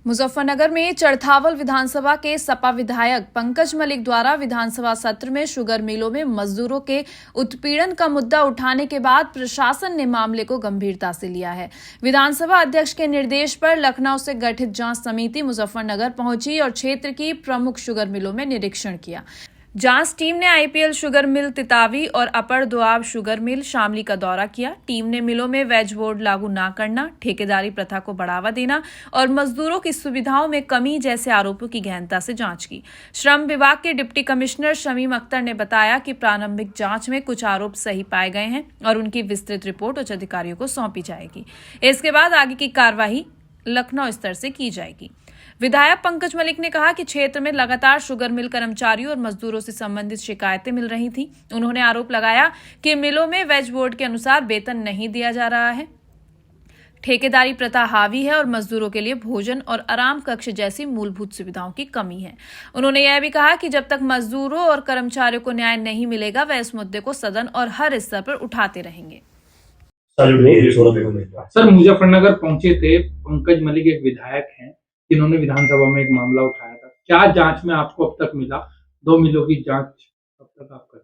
मुजफ्फरनगर में चरथावल विधानसभा के सपा विधायक पंकज मलिक द्वारा विधानसभा सत्र में शुगर मिलों में मजदूरों के उत्पीड़न का मुद्दा उठाने के बाद प्रशासन ने मामले को गंभीरता से लिया है। विधानसभा अध्यक्ष के निर्देश पर लखनऊ से गठित जांच समिति मुजफ्फरनगर पहुंची और क्षेत्र की प्रमुख शुगर मिलों में निरीक्षण किया। जांच टीम ने आईपीएल शुगर मिल तितावी और अपर दोआब शुगर मिल शामली का दौरा किया। टीम ने मिलों में वेज बोर्ड लागू न करना, ठेकेदारी प्रथा को बढ़ावा देना और मजदूरों की सुविधाओं में कमी जैसे आरोपों की गहनता से जांच की। श्रम विभाग के डिप्टी कमिश्नर शमीम अख्तर ने बताया कि प्रारंभिक जांच में कुछ आरोप सही पाए गए हैं और उनकी विस्तृत रिपोर्ट उच्च अधिकारियों को सौंपी जाएगी। इसके बाद आगे की कार्यवाही लखनऊ स्तर से की जाएगी। विधायक पंकज मलिक ने कहा कि क्षेत्र में लगातार शुगर मिल कर्मचारियों और मजदूरों से संबंधित शिकायतें मिल रही थी। उन्होंने आरोप लगाया कि मिलों में वेज बोर्ड के अनुसार वेतन नहीं दिया जा रहा है, ठेकेदारी प्रथा हावी है और मजदूरों के लिए भोजन और आराम कक्ष जैसी मूलभूत सुविधाओं की कमी है। उन्होंने यह भी कहा कि जब तक मजदूरों और कर्मचारियों को न्याय नहीं मिलेगा वह इस मुद्दे को सदन और हर स्तर पर उठाते रहेंगे। सर, मुजफ्फरनगर पहुंचे थे पंकज मलिक, एक विधायक हैं जिन्होंने विधानसभा में एक मामला उठाया था। क्या जांच में आपको अब तक मिला? 2 मिलों की जांच अब तक आप कर?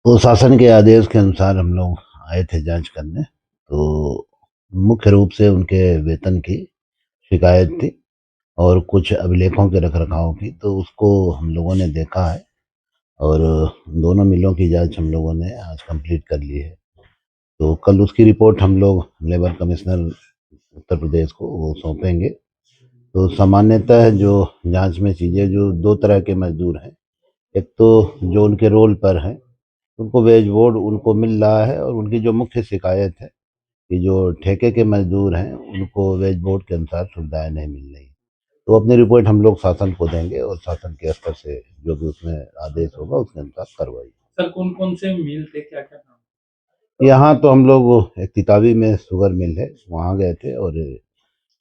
तो शासन के आदेश के अनुसार हम लोग आए थे जांच करने। तो मुख्य रूप से उनके वेतन की शिकायत थी और कुछ अभिलेखों के रखरखाव की, तो उसको हम लोगों ने देखा है और दोनों मिलों की जांच हम लोगों ने आज कंप्लीट कर ली है। तो कल उसकी रिपोर्ट हम लोग लेबर कमिश्नर उत्तर प्रदेश को वो सौंपेंगे। तो सामान्यतः जो जांच में चीज़ें, जो 2 तरह के मजदूर हैं, एक तो जो उनके रोल पर हैं उनको वेज बोर्ड उनको मिल रहा है और उनकी जो मुख्य शिकायत है कि जो ठेके के मजदूर हैं उनको वेज बोर्ड के अनुसार सुविधाएं नहीं मिल रही। तो अपनी रिपोर्ट हम लोग शासन को देंगे और शासन के स्तर से जो भी उसमें आदेश होगा उसके अनुसार कार्रवाई। सर, कौन कौन से मिल थे, क्या क्या नाम? यहाँ तो हम लोग एक तितावी में शुगर मिल है, वहाँ गए थे, और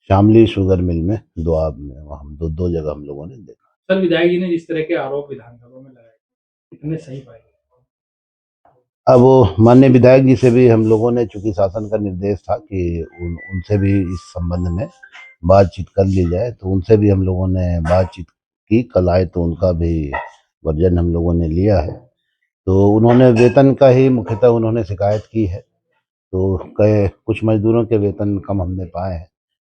शामली शुगर मिल में दोआब में, वहाँ दो जगह हम लोगों ने देखा। सर, विधायक जी ने जिस तरह के आरोप विधानसभा में लगाए, कितने सही पाए? अब वो माननीय विधायक जी से भी हम लोगों ने, चूंकि शासन का निर्देश था कि उनसे भी इस संबंध में बातचीत कर ली जाए, तो उनसे भी हम लोगों ने बातचीत की। कल आए तो उनका भी वर्जन हम लोगों ने लिया है। तो उन्होंने वेतन का ही मुख्यतः उन्होंने शिकायत की है। तो कुछ मजदूरों के वेतन कम हमने पाए हैं,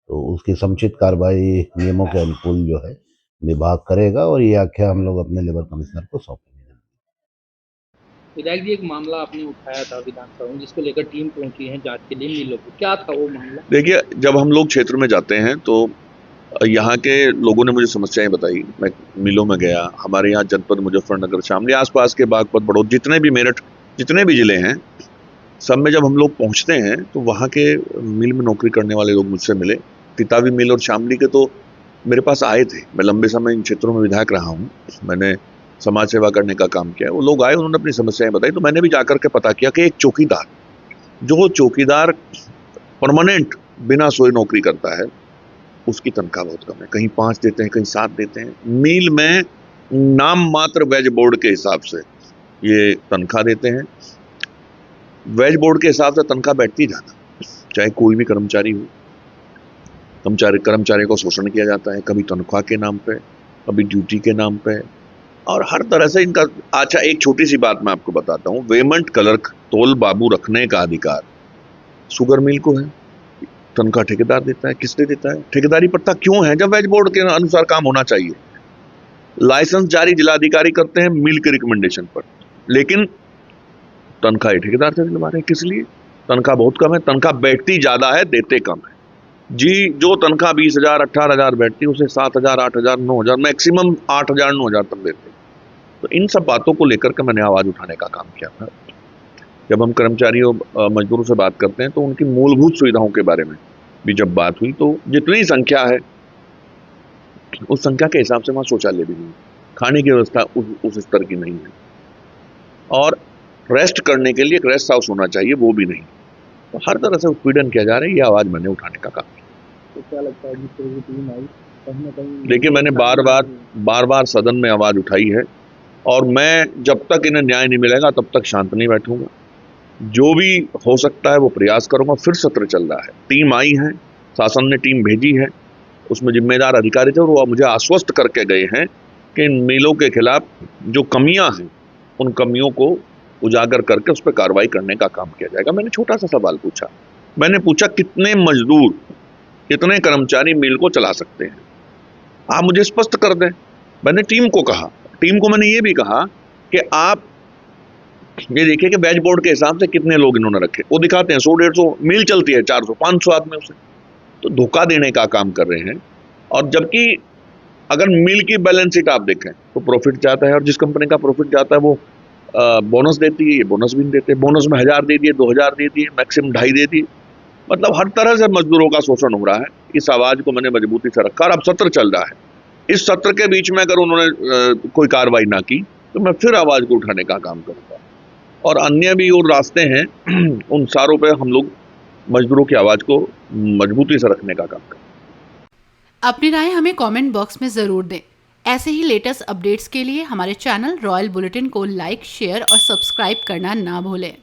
तो उसकी समुचित कार्रवाई नियमों के अनुकूल जो है विभाग करेगा और ये आख्या हम लोग अपने लेबर कमिश्नर को सौंपेंगे। विधायक जी, एक मामला आपने उठाया था विधानसभा में जिसको लेकर टीम पहुंची है जांच के लिए मिलों को, क्या था वो मामला? देखिए, जब हम लोग क्षेत्र में जाते हैं तो यहाँ के लोगों ने मुझे समस्याएं बताई। मैं मिलों में गया, हमारे यहाँ जनपद मुजफ्फरनगर, शामली, आसपास के बागपत, बड़ौद, जितने भी मेरठ, जितने भी जिले हैं, सब में जब हम लोग पहुँचते हैं तो वहाँ के मिल में नौकरी करने वाले लोग मुझसे मिले। तितावी मिल और शामली के तो मेरे पास आए थे। मैं लंबे समय इन क्षेत्रों में विधायक रहा हूँ, मैंने समाज सेवा करने का काम किया। वो लोग आए, उन्होंने अपनी समस्याएं बताई, तो मैंने भी जाकर के पता किया कि एक चौकीदार, जो चौकीदार परमानेंट बिना सोए नौकरी करता है, उसकी तनख्वाह बहुत कम है। कहीं 5 देते हैं, कहीं 7 देते हैं। मिल में नाम मात्र वेज बोर्ड के हिसाब से ये तनख्वाह देते हैं। वेज बोर्ड के हिसाब से तनख्वाह बैठती ज़्यादा, चाहे कोई भी कर्मचारी हो। कर्मचारी को शोषण किया जाता है, कभी तनख्वाह के नाम पे, कभी ड्यूटी के नाम पे, और हर तरह से इनका। अच्छा, एक छोटी सी बात मैं आपको बताता हूँ। वेमेंट क्लर्क, तोल बाबू रखने का अधिकार शुगर मिल को है, तनख्वाह ठेकेदार देता है। किसने देता है? ठेकेदारी प्रथा क्यों है जब वेज बोर्ड के अनुसार काम होना चाहिए? लाइसेंस जारी जिलाधिकारी करते हैं मिल के रिकमेंडेशन पर, लेकिन तनख्वाह ठेकेदार से दिलवा रहे हैं। किस लिए? तनख्वाह बहुत कम है, तनख्वाह बैठती ज्यादा है, देते कम है। जी, जो तनख्वाह 20,000 18,000 बैठती है, उसे 7,000 8,000 9,000, मैक्सिमम 8,000 9,000 तक देते हैं। तो इन सब बातों को लेकर के मैंने आवाज उठाने का काम किया था। जब हम कर्मचारियों मजदूरों से बात करते हैं तो उनकी मूलभूत सुविधाओं के बारे में भी जब बात हुई, तो जितनी संख्या है उस संख्या के हिसाब से वहाँ शौचालय भी नहीं, खाने की व्यवस्था उस स्तर की नहीं है, और रेस्ट करने के लिए एक रेस्ट हाउस होना चाहिए, वो भी नहीं। तो हर तरह से उत्पीड़न किया जा रहा है। ये आवाज मैंने उठाने का काम किया। तो क्या लगता है जिस तरह की टीम आई, कहीं ना कहीं? देखिए, मैंने बार बार सदन में आवाज उठाई है, और मैं जब तक इन्हें न्याय नहीं मिलेगा तब तक शांत नहीं बैठूंगा। जो भी हो सकता है वो प्रयास करूंगा। फिर सत्र चल रहा है, टीम आई है, शासन ने टीम भेजी है, उसमें जिम्मेदार अधिकारी थे और वो मुझे आश्वस्त करके गए हैं कि इन मिलों के खिलाफ जो कमियां हैं उन कमियों को उजागर करके उस पर कार्रवाई करने का काम किया जाएगा। मैंने छोटा सा सवाल पूछा, मैंने पूछा कितने मजदूर, कितने कर्मचारी मिल को चला सकते हैं, आप मुझे स्पष्ट कर दें। मैंने टीम को कहा, टीम को मैंने ये भी कहा कि आप ये देखिए कि बैच बोर्ड के हिसाब से कितने लोग इन्होंने रखे, वो दिखाते हैं 100-150 मिल चलती है, 400-500 आदमी उसे, तो धोखा देने का काम कर रहे हैं। और जबकि अगर मिल की बैलेंस शीट आप देखें तो प्रॉफिट जाता है, और जिस कंपनी का प्रॉफिट जाता है वो बोनस देती है, ये बोनस भी नहीं देते, बोनस में 1000 दे दिए, 2000 दे दिए, मैक्सिमम 2.5 दे दिए। मतलब हर तरह से मजदूरों का शोषण हो रहा है। इस आवाज को मैंने मजबूती से रखा और अब सत्र चल रहा है। इस सत्र के बीच में अगर उन्होंने कोई कार्रवाई ना की तो मैं फिर आवाज को उठाने का काम करूंगा, और अन्य भी और रास्ते हैं उन सारों पे हम लोग मजदूरों की आवाज को मजबूती से रखने का काम करें। अपनी राय हमें कमेंट बॉक्स में जरूर दें। ऐसे ही लेटेस्ट अपडेट्स के लिए हमारे चैनल रॉयल बुलेटिन को लाइक, शेयर और सब्सक्राइब करना ना भूलें।